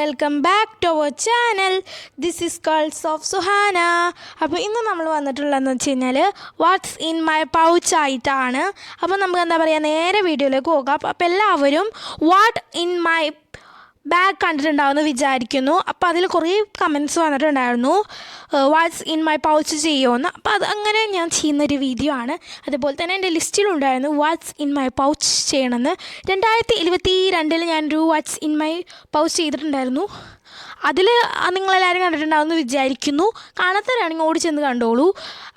Welcome back to our channel. This is girls of Suhana. അപ്പോൾ ഇന്ന് നമ്മൾ വന്നിട്ടുള്ളതെന്ന് വെച്ച് കഴിഞ്ഞാൽ വാട്ട്സ് ഇൻ മൈ പൗച്ച് ആയിട്ടാണ്. അപ്പോൾ നമുക്ക് എന്താ പറയുക, നേരെ വീഡിയോയിലേക്ക് പോകാം. അപ്പോൾ എല്ലാവരും വാട്ട് ഇൻ മൈ ബാഗ് കണ്ടിട്ടുണ്ടാവുമെന്ന് വിചാരിക്കുന്നു. അപ്പോൾ അതിൽ കുറേ കമൻറ്റ്സ് വന്നിട്ടുണ്ടായിരുന്നു, വാട്ട്സ് ഇൻ മൈ പൗച്ച് ചെയ്യുമെന്ന്. അപ്പോൾ അത് അങ്ങനെ ഞാൻ ചെയ്യുന്നൊരു വീഡിയോ ആണ്. അതുപോലെ തന്നെ എൻ്റെ ലിസ്റ്റിലുണ്ടായിരുന്നു വാട്ട്സ് ഇൻ മൈ പൗച്ച് ചെയ്യണമെന്ന്. 2022 ഞാനൊരു വാട്ട്സ് ഇൻ മൈ പൗച്ച് ചെയ്തിട്ടുണ്ടായിരുന്നു. അതിൽ നിങ്ങളെല്ലാവരും കണ്ടിട്ടുണ്ടാവുമെന്ന് വിചാരിക്കുന്നു. കാണാത്തവരാണെങ്കിൽ ഓടി ചെന്ന് കണ്ടോളൂ.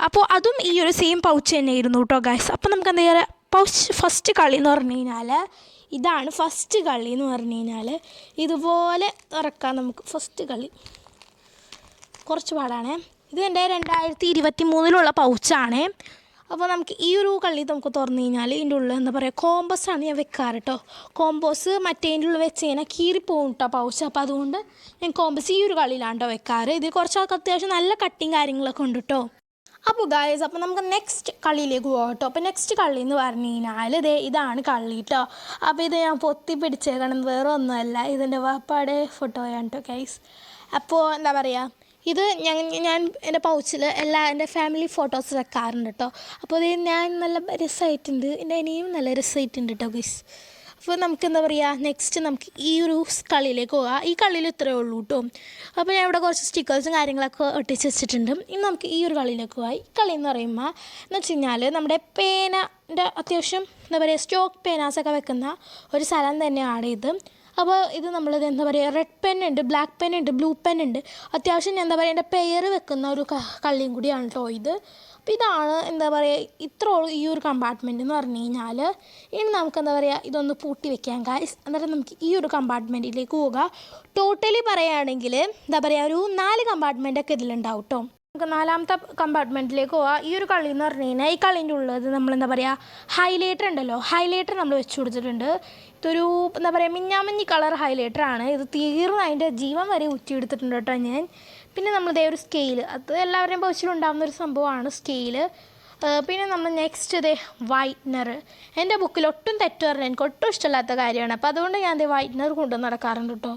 അപ്പോൾ അതും ഈ ഒരു സെയിം പൗച്ച് തന്നെയായിരുന്നു കേട്ടോ ഗൈസ്. അപ്പോൾ നമുക്ക് എന്താ പറയുക, പൗച്ച് ഫസ്റ്റ് കളി എന്ന് പറഞ്ഞു കഴിഞ്ഞാൽ ഇതാണ്. ഫസ്റ്റ് കളി എന്ന് പറഞ്ഞു കഴിഞ്ഞാൽ ഇതുപോലെ തുറക്കാം നമുക്ക്. ഫസ്റ്റ് കളി കുറച്ച് പാടാണേ. ഇത് എൻ്റെ 2023 പൗച്ചാണേ. അപ്പോൾ നമുക്ക് ഈ ഒരു കളി നമുക്ക് തുറന്നു കഴിഞ്ഞാൽ ഇതിൻ്റെ ഉള്ളിൽ എന്താ പറയുക, കോമ്പസാണ് ഞാൻ വെക്കാറ് കേട്ടോ. കോമ്പസ് മറ്റേതിൻ്റെ ഉള്ളിൽ വെച്ച് കഴിഞ്ഞാൽ കീറിപ്പോകും കേട്ടോ പൗച്ച്. അപ്പോൾ അതുകൊണ്ട് ഞാൻ കോമ്പസ് ഈ ഒരു കളിയിലാണ് കേട്ടോ വെക്കാറ്. ഇതിൽ കുറച്ചൊക്കെ അത്യാവശ്യം നല്ല കട്ടിങ് കാര്യങ്ങളൊക്കെ ഉണ്ട് കേട്ടോ. അപ്പോൾ ഗായ്സ്, അപ്പോൾ നമുക്ക് നെക്സ്റ്റ് കളിയിലേക്ക് പോകാം കേട്ടോ. അപ്പോൾ നെക്സ്റ്റ് കളി എന്ന് പറഞ്ഞു കഴിഞ്ഞാൽ ഇതാണ് കളി കേട്ടോ. അപ്പോൾ ഇത് ഞാൻ പൊത്തി പിടിച്ചേക്കണം, വേറെ ഒന്നുമല്ല, ഇതിൻ്റെ വാപ്പാടെ ഫോട്ടോയാണ് കേട്ടോ ഗൈസ്. അപ്പോൾ എന്താ പറയുക, ഇത് ഞാൻ എൻ്റെ പൗച്ചിൽ എൻ്റെ ഫാമിലി ഫോട്ടോസ് വെക്കാറുണ്ട് കേട്ടോ. അപ്പോൾ ഇത് ഞാൻ നല്ല രസമായിട്ടുണ്ട്, എൻ്റെ അനിയും നല്ല രസമായിട്ടുണ്ട് കേട്ടോ ഗൈസ്. അപ്പോൾ നമുക്ക് എന്താ പറയുക, നെക്സ്റ്റ് നമുക്ക് ഈ ഒരു കളിയിലേക്ക് പോകാം. ഈ കളിയിൽ ഇത്രയേ ഉള്ളൂ കേട്ടോ. അപ്പോൾ ഞാൻ ഇവിടെ കുറച്ച് സ്റ്റിക്കേഴ്സും കാര്യങ്ങളൊക്കെ ഒട്ടിച്ച് വെച്ചിട്ടുണ്ട്. ഇനി നമുക്ക് ഈ ഒരു കളിയിലേക്ക് പോകാം. ഈ കളി എന്ന് പറയുമ്പോൾ എന്ന് വെച്ച് കഴിഞ്ഞാൽ നമ്മുടെ പേനൻ്റെ അത്യാവശ്യം എന്താ പറയുക, സ്റ്റോക്ക് പേനാസൊക്കെ വെക്കുന്ന ഒരു സ്ഥലം തന്നെയാണ് ഇത്. അപ്പോൾ ഇത് നമ്മളിത് എന്താ പറയുക, റെഡ് പെന്നുണ്ട്, ബ്ലാക്ക് പെന്നുണ്ട്, ബ്ലൂ പെന്നുണ്ട്. അത്യാവശ്യം എന്താ പറയുക, എൻ്റെ പെയർ വെക്കുന്ന ഒരു കളിയും കൂടിയാണ് കേട്ടോ ഇത്. അപ്പോൾ ഇതാണ് എന്താ പറയുക, ഇത്രയുള്ളൂ ഈ ഒരു കമ്പാർട്ട്മെൻറ്റ് എന്ന് പറഞ്ഞു കഴിഞ്ഞാൽ. ഇനി നമുക്ക് എന്താ പറയുക, ഇതൊന്ന് പൂട്ടി വെക്കാം ഗൈസ്. എന്നിട്ട് നമുക്ക് ഈ ഒരു കമ്പാർട്ട്മെൻറ്റിലേക്ക് പോകാം. ടോട്ടലി പറയുകയാണെങ്കിൽ എന്താ പറയുക, ഒരു 4 കമ്പാർട്ട്മെൻറ്റൊക്കെ ഇതിലുണ്ടാവും കേട്ടോ. നമുക്ക് 4ാമത്തെ കമ്പാർട്ട്മെൻറ്റിലേക്ക് പോകാം. ഈ ഒരു കളി എന്ന് പറഞ്ഞു കഴിഞ്ഞാൽ ഈ കളീൻ്റെ ഉള്ളത് നമ്മളെന്താ പറയുക, ഹൈലൈറ്റർ ഉണ്ടല്ലോ, ഹൈലൈറ്റർ നമ്മൾ വെച്ച് കൊടുത്തിട്ടുണ്ട്. ഇതൊരു എന്താ പറയുക, മിഞ്ഞാമഞ്ഞി കളർ ഹൈലൈറ്ററാണ്. ഇത് തീർന്ന് അതിൻ്റെ ജീവൻ വരെ ഊറ്റിയെടുത്തിട്ടുണ്ട് കേട്ടോ ഞാൻ. പിന്നെ നമ്മളിതേ ഒരു സ്കെയില്, അത് എല്ലാവരുടെയും പൗച്ചിലുണ്ടാകുന്ന ഒരു സംഭവമാണ് സ്കെയില്. പിന്നെ നമ്മൾ നെക്സ്റ്റ് ഇതേ വൈറ്റ്നർ. എൻ്റെ ബുക്കിൽ ഒട്ടും തെറ്റ് പറഞ്ഞാൽ എനിക്ക് ഒട്ടും ഇഷ്ടമില്ലാത്ത കാര്യമാണ്. അപ്പോൾ അതുകൊണ്ട് ഞാൻ ഇതേ വൈറ്റ്നർ കൊണ്ടുവന്ന് നടക്കാറുണ്ട് കേട്ടോ.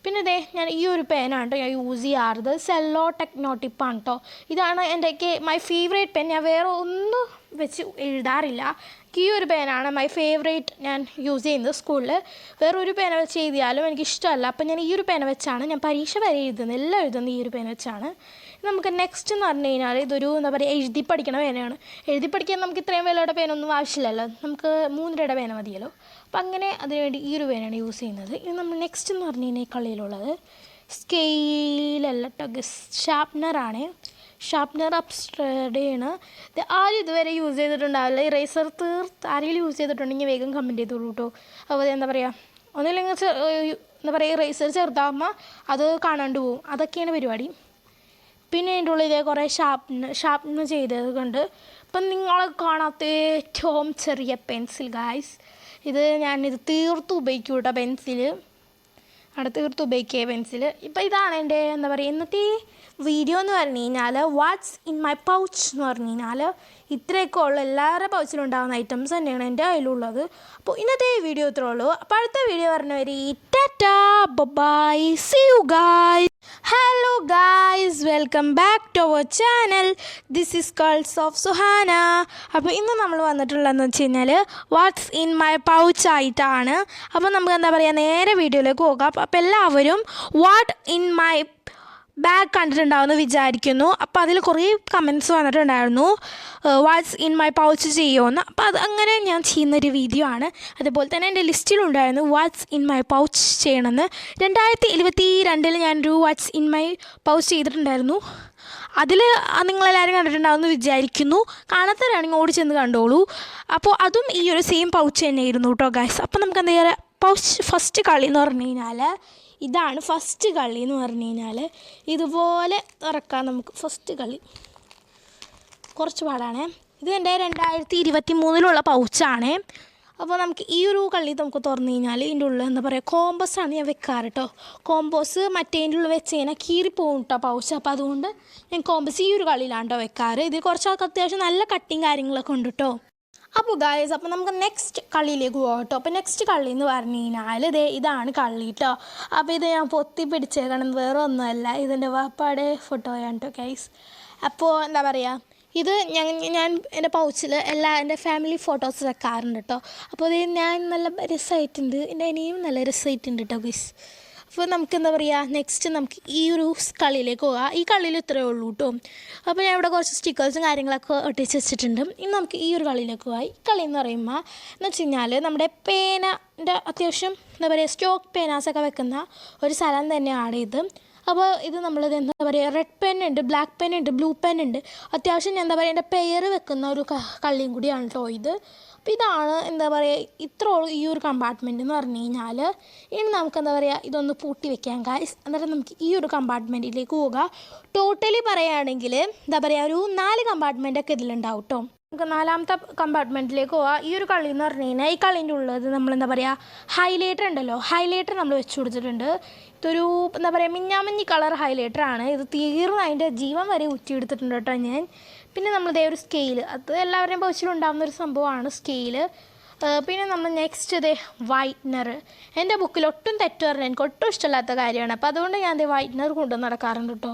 പിന്നെ ഇതേ ഞാൻ ഈ ഒരു പേനാണ് കേട്ടോ ഞാൻ യൂസ് ചെയ്യാറുള്ളത്, സെല്ലോ ടെക്നോട്ടിപ്പാണ് കേട്ടോ. ഇതാണ് എൻ്റെ മൈ ഫേവറേറ്റ് പെൻ. ഞാൻ വേറെ ഒന്നും വെച്ച് എഴുതാറില്ല. ഈ ഒരു പേനാണ് മൈ ഫേവറേറ്റ്. ഞാൻ യൂസ് ചെയ്യുന്നത് സ്കൂളിൽ. വേറെ ഒരു പേന വെച്ച് എഴുതിയാലും എനിക്കിഷ്ടമല്ല. അപ്പം ഞാൻ ഈ ഒരു പേന വെച്ചാണ് ഞാൻ പരീക്ഷ വരെ എഴുതുന്നത്, എല്ലാം എഴുതുന്നത് ഈ ഒരു പേന വെച്ചാണ്. നമുക്ക് നെക്സ്റ്റ് എന്ന് പറഞ്ഞു കഴിഞ്ഞാൽ ഇതൊരു എന്താ പറയുക, എഴുതി പഠിക്കണ പേനയാണ്. എഴുതി പഠിക്കാൻ നമുക്ക് ഇത്രയും വിലയുടെ പേനൊന്നും ആവശ്യമില്ലല്ലോ, നമുക്ക് 3 രൂപയുടെ പേന മതിയല്ലോ. അപ്പം അങ്ങനെ അതിനുവേണ്ടി ഈ ഒരു പേനയാണ് യൂസ് ചെയ്യുന്നത്. ഇനി നമ്മൾ നെക്സ്റ്റ് എന്ന് പറഞ്ഞു കഴിഞ്ഞാൽ ഈ കളിയിലുള്ളത് സ്കെയിലല്ല കേട്ടോ, ഷാർപ്നറാണ്. ഷാർപ്നർ അപ്സ്റ്റേഡാണ്. ഇത് ആരും ഇതുവരെ യൂസ് ചെയ്തിട്ടുണ്ടാവില്ല. ഇറേസർ ആരെങ്കിലും യൂസ് ചെയ്തിട്ടുണ്ടെങ്കിൽ വേഗം കമൻറ്റ് ചെയ്തോളൂ കേട്ടോ. അപ്പോൾ എന്താ പറയുക, ഒന്നുമില്ലെങ്കിൽ എന്താ പറയുക, ഇറേസർ ചെറുതാകുമ്പോൾ അത് കാണാണ്ട് പോവും, അതൊക്കെയാണ് പരിപാടി. പിന്നെ അതിൻ്റെ ഉള്ളിൽ ഇതേ കുറേ ഷാർപ്നർ ചെയ്തത് കൊണ്ട് ഇപ്പം നിങ്ങൾ കാണാത്ത ഏറ്റവും ചെറിയ പെൻസിൽ ഗായ്സ്. ഞാനിത് തീർത്ത് ഉപയോഗിക്കും കേട്ടോ പെൻസിൽ. അവിടെ തീർത്ത് ഉപയോഗിക്കുക പെൻസിൽ. ഇപ്പം ഇതാണ് എൻ്റെ എന്താ പറയുക ഇന്നത്തെ വീഡിയോ എന്ന് പറഞ്ഞു കഴിഞ്ഞാൽ, വാട്ട്സ് ഇൻ മൈ പൗച്ച് എന്ന് പറഞ്ഞു കഴിഞ്ഞാൽ ഇത്രയൊക്കെ ഉള്ള എല്ലാവരുടെ പൗച്ചിലുണ്ടാകുന്ന ഐറ്റംസ് തന്നെയാണ് എൻ്റെ കയ്യിലുള്ളത്. അപ്പോൾ ഇന്നത്തെ വീഡിയോ ഇത്രേ ഉള്ളൂ. അപ്പോൾ അടുത്ത വീഡിയോ പറഞ്ഞവരെ tata bye, see you guys. Hello guys, welcome back to our channel. This is girls of Suhana. അപ്പോൾ ഇന്ന് നമ്മൾ വന്നിട്ടുള്ളതെന്ന് വെച്ച് കഴിഞ്ഞാൽ വാട്ട്സ് ഇൻ മൈ പൗച്ച് ആയിട്ടാണ്. അപ്പോൾ നമുക്ക് എന്താ പറയുക, നേരെ വീഡിയോയിലേക്ക് പോകാം. അപ്പോൾ എല്ലാവരും വാട്ട് ഇൻ മൈ ബാഗ് കണ്ടിട്ടുണ്ടാവുമെന്ന് വിചാരിക്കുന്നു. അപ്പോൾ അതിൽ കുറേ കമൻറ്റ്സ് വന്നിട്ടുണ്ടായിരുന്നു, വാട്ട്സ് ഇൻ മൈ പൗച്ച് ചെയ്യുമെന്ന്. അപ്പോൾ അത് അങ്ങനെ ഞാൻ ചെയ്യുന്നൊരു വീഡിയോ ആണ്. അതുപോലെ തന്നെ എൻ്റെ ലിസ്റ്റിലുണ്ടായിരുന്നു വാട്ട്സ് ഇൻ മൈ പൗച്ച് ചെയ്യണമെന്ന്. 2022 ഞാനൊരു വാട്ട്സ് ഇൻ മൈ പൗച്ച് ചെയ്തിട്ടുണ്ടായിരുന്നു. അതിൽ നിങ്ങളെല്ലാവരും കണ്ടിട്ടുണ്ടാവുമെന്ന് വിചാരിക്കുന്നു. കാണാത്തവരാണെങ്കിൽ ഓടി ചെന്ന് കണ്ടോളൂ. അപ്പോൾ അതും ഈ ഒരു സെയിം പൗച്ച് തന്നെയായിരുന്നു കേട്ടോ ഗൈസ്. അപ്പോൾ നമുക്ക് എന്താ പറയുക, പൗച്ച് ഫസ്റ്റ് കളി എന്ന് പറഞ്ഞു കഴിഞ്ഞാൽ ഇതാണ്. ഫസ്റ്റ് കളി എന്ന് പറഞ്ഞു കഴിഞ്ഞാൽ ഇതുപോലെ തുറക്കാം നമുക്ക്. ഫസ്റ്റ് കളി കുറച്ച് പാടാണേ. ഇത് എൻ്റെ 2023 പൗച്ചാണേ. അപ്പോൾ നമുക്ക് ഈ ഒരു കളി നമുക്ക് തുറന്നു കഴിഞ്ഞാൽ ഇതിൻ്റെ ഉള്ളിൽ എന്താ പറയുക, കോമ്പസാണ് ഞാൻ വെക്കാറ് കേട്ടോ. കോമ്പസ് മറ്റേതിൻ്റെ ഉള്ളിൽ വെച്ച് കഴിഞ്ഞാൽ കീറിപ്പോകും കേട്ടോ പൗച്ച്. അപ്പോൾ അതുകൊണ്ട് ഞാൻ കോമ്പസ് ഈ ഒരു കളിയിലാണ് കേട്ടോ വെക്കാറ്. ഇത് കുറച്ചൊക്കെ അത്യാവശ്യം നല്ല കട്ടിങ് കാര്യങ്ങളൊക്കെ ഉണ്ട് കേട്ടോ. അപ്പോൾ ഗായ്സ്, അപ്പോൾ നമുക്ക് നെക്സ്റ്റ് കളിയിലേക്ക് പോകാം കേട്ടോ. അപ്പോൾ നെക്സ്റ്റ് കളി എന്ന് പറഞ്ഞു കഴിഞ്ഞാൽ ഇതാണ് കളി കേട്ടോ. അപ്പോൾ ഇത് ഞാൻ പൊത്തി പിടിച്ചേക്കണം, വേറെ ഒന്നുമല്ല, ഇതിൻ്റെ വാപ്പാടെ ഫോട്ടോയാണ് കേട്ടോ ഗൈസ്. അപ്പോൾ എന്താ പറയുക, ഇത് ഞാൻ എൻ്റെ പൗച്ചിൽ എൻ്റെ ഫാമിലി ഫോട്ടോസ് വെക്കാറുണ്ട് കേട്ടോ. അപ്പോൾ അത് ഞാൻ നല്ല രസമായിട്ടുണ്ട്, എൻ്റെ അനിയും നല്ല രസമായിട്ടുണ്ട് കേട്ടോ ഗൈസ്. അപ്പോൾ നമുക്ക് എന്താ പറയുക, നെക്സ്റ്റ് നമുക്ക് ഈ ഒരു കളിയിലേക്ക് പോകാം. ഈ കളിയിൽ ഇത്രയേ ഉള്ളൂ കേട്ടോ. അപ്പോൾ ഞാൻ ഇവിടെ കുറച്ച് സ്റ്റിക്കേഴ്സും കാര്യങ്ങളൊക്കെ ഒട്ടിച്ച് വെച്ചിട്ടുണ്ട്. ഇനി നമുക്ക് ഈ ഒരു കളിയിലേക്ക് പോകാം. ഈ കളി എന്ന് പറയുമ്പോൾ എന്ന് വെച്ച് കഴിഞ്ഞാൽ നമ്മുടെ പേനൻ്റെ അത്യാവശ്യം എന്താ പറയുക സ്റ്റോക്ക് പേനാസൊക്കെ വെക്കുന്ന ഒരു സ്ഥലം തന്നെയാണ് ഇത്. അപ്പോൾ ഇത് നമ്മളിത് എന്താ പറയുക, റെഡ് പെൻ ഉണ്ട്, ബ്ലാക്ക് പെൻ ഉണ്ട്, ബ്ലൂ പെൻ ഉണ്ട്, അത്യാവശ്യം എന്താ പറയുക എൻ്റെ പേര് വെക്കുന്ന ഒരു കളിയും കൂടിയാണ് കേട്ടോ ഇത്. അപ്പോൾ ഇതാണ് എന്താ പറയുക ഇത്ര ഈ ഒരു കമ്പാർട്ട്മെൻറ്റ് എന്ന് പറഞ്ഞു കഴിഞ്ഞാൽ. ഇനി നമുക്ക് എന്താ പറയുക ഇതൊന്ന് പൂട്ടി വെക്കാം ഗൈസ്. എന്നിട്ട് നമുക്ക് ഈ ഒരു കമ്പാർട്ട്മെൻറ്റിലേക്ക് പോകാം. ടോട്ടലി പറയുകയാണെങ്കിൽ എന്താ പറയുക ഒരു 4 കമ്പാർട്ട്മെൻറ്റൊക്കെ ഇതിലുണ്ടാവും കേട്ടോ. നമുക്ക് 4ാമത്തെ കമ്പാർട്ട്മെൻറ്റിലേക്ക് പോകാം. ഈ ഒരു കളി എന്ന് പറഞ്ഞു കഴിഞ്ഞാൽ ഈ കളീൻ്റെ ഉള്ളത് നമ്മളെന്താ പറയുക ഹൈലൈറ്റർ ഉണ്ടല്ലോ, ഹൈലൈറ്റർ നമ്മൾ വെച്ച് കൊടുത്തിട്ടുണ്ട്. ഇതൊരു എന്താ പറയുക മിഞ്ഞാമഞ്ഞി കളർ ഹൈലൈറ്ററാണ്. ഇത് തീർന്ന് അതിൻ്റെ ജീവൻ വരെ ഊറ്റിയെടുത്തിട്ടുണ്ട് കേട്ടോ ഞാൻ. പിന്നെ നമ്മളിതേ ഒരു സ്കെയിൽ, അത് എല്ലാവരുടെയും പൗച്ചിലുണ്ടാകുന്നൊരു സംഭവമാണ് സ്കെയിൽ. പിന്നെ നമ്മൾ നെക്സ്റ്റ് ഇതേ വൈറ്റ്നർ. എൻ്റെ ബുക്കിൽ ഒട്ടും തെറ്റ് പറഞ്ഞാൽ എനിക്ക് ഒട്ടും ഇഷ്ടമില്ലാത്ത കാര്യമാണ്. അപ്പോൾ അതുകൊണ്ട് ഞാൻ ഇതേ വൈറ്റ്നർ കൊണ്ടുവന്ന് നടക്കാറുണ്ട് കേട്ടോ.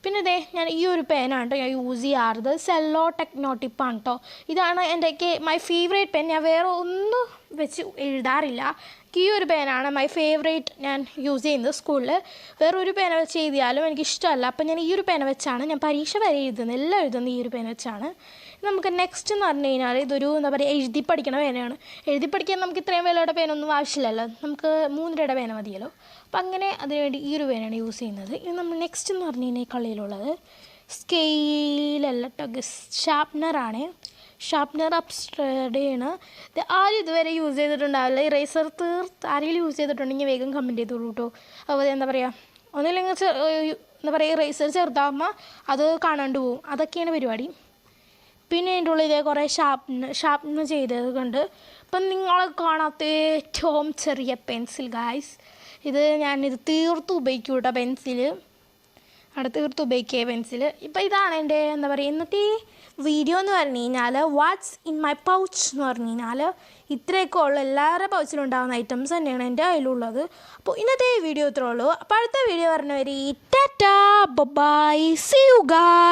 പിന്നെ ഇതേ ഞാൻ ഈ ഒരു പേനാണ് കേട്ടോ ഞാൻ യൂസ് ചെയ്യാറുള്ളത്, സെല്ലോ ടെക്നോട്ടിപ്പാണ് കേട്ടോ. ഇതാണ് എൻ്റെ മൈ ഫേവറേറ്റ് പെൻ. ഞാൻ വേറെ ഒന്നും വെച്ച് എഴുതാറില്ല. ഈ ഒരു പേനാണ് മൈ ഫേവറേറ്റ് ഞാൻ യൂസ് ചെയ്യുന്നത് സ്കൂളിൽ. വേറൊരു പേന വെച്ച് എഴുതിയാലും എനിക്കിഷ്ടമല്ല. അപ്പം ഞാൻ ഈ ഒരു പേന വെച്ചാണ് ഞാൻ പരീക്ഷ വരെ എഴുതുന്നത്, എല്ലാം എഴുതുന്നത് ഈ ഒരു പേന വെച്ചാണ്. നമുക്ക് നെക്സ്റ്റ് എന്ന് പറഞ്ഞു കഴിഞ്ഞാൽ ഇതൊരു എന്താ പറയുക എഴുതി പഠിക്കണ പേനയാണ്. എഴുതി പഠിക്കാൻ നമുക്ക് ഇത്രയും വിലയുടെ പേനൊന്നും ആവശ്യമില്ലല്ലോ, നമുക്ക് 3 രൂപയുടെ പേന മതിയല്ലോ. അപ്പം അങ്ങനെ അതിനുവേണ്ടി ഈ ഒരു പേനയാണ് യൂസ് ചെയ്യുന്നത്. ഇനി നമ്മൾ നെക്സ്റ്റ് എന്ന് പറഞ്ഞു കഴിഞ്ഞാൽ ഈ കളിയിലുള്ളത് സ്കെയിലല്ല കേട്ടോ, ഷാർപ്നറാണ്. ഷാർപ്നർ അപ്സ്റ്റേഡാണ്. ഇത് ആരും ഇതുവരെ യൂസ് ചെയ്തിട്ടുണ്ടാവില്ല. ഇറേസർ ആരെങ്കിലും യൂസ് ചെയ്തിട്ടുണ്ടെങ്കിൽ വേഗം കമൻറ്റ് ചെയ്തോളൂ കേട്ടോ. അപ്പോൾ എന്താ പറയുക ഒന്നുമില്ലെങ്കിൽ എന്താ പറയുക ഇറേസർ ചെറുതാകുമ്പോൾ അത് കാണാണ്ട് പോവും, അതൊക്കെയാണ് പരിപാടി. പിന്നെ അതിൻ്റെ ഉള്ളിൽ ഇതേ കുറേ ഷാർപ്നർ ചെയ്തത് കൊണ്ട് ഇപ്പം നിങ്ങൾ കാണാത്ത ഏറ്റവും ചെറിയ പെൻസിൽ ഗായ്സ്. ഇത് ഞാനിത് തീർത്ത് ഉപയോഗിക്കും കേട്ടോ പെൻസിൽ, അവിടെ തീർത്ത് ഉപയോഗിക്കുക പെൻസിൽ. ഇപ്പം ഇതാണ് എൻ്റെ എന്താ പറയുക ഇന്നത്തെ വീഡിയോ എന്ന് പറഞ്ഞു കഴിഞ്ഞാൽ വാട്ട്സ് ഇൻ മൈ പൗച്ച് എന്ന് പറഞ്ഞു കഴിഞ്ഞാൽ ഇത്രയൊക്കെ ഉള്ള എല്ലാവരുടെ പൗച്ചിലുണ്ടാകുന്ന ഐറ്റംസ് തന്നെയാണ് എൻ്റെ കയ്യിലുള്ളത്. അപ്പോൾ ഇന്നത്തെ വീഡിയോ ഇത്രേ ഉള്ളൂ. അപ്പോൾ അടുത്ത വീഡിയോ പറഞ്ഞവരെ tata bye, see you guys.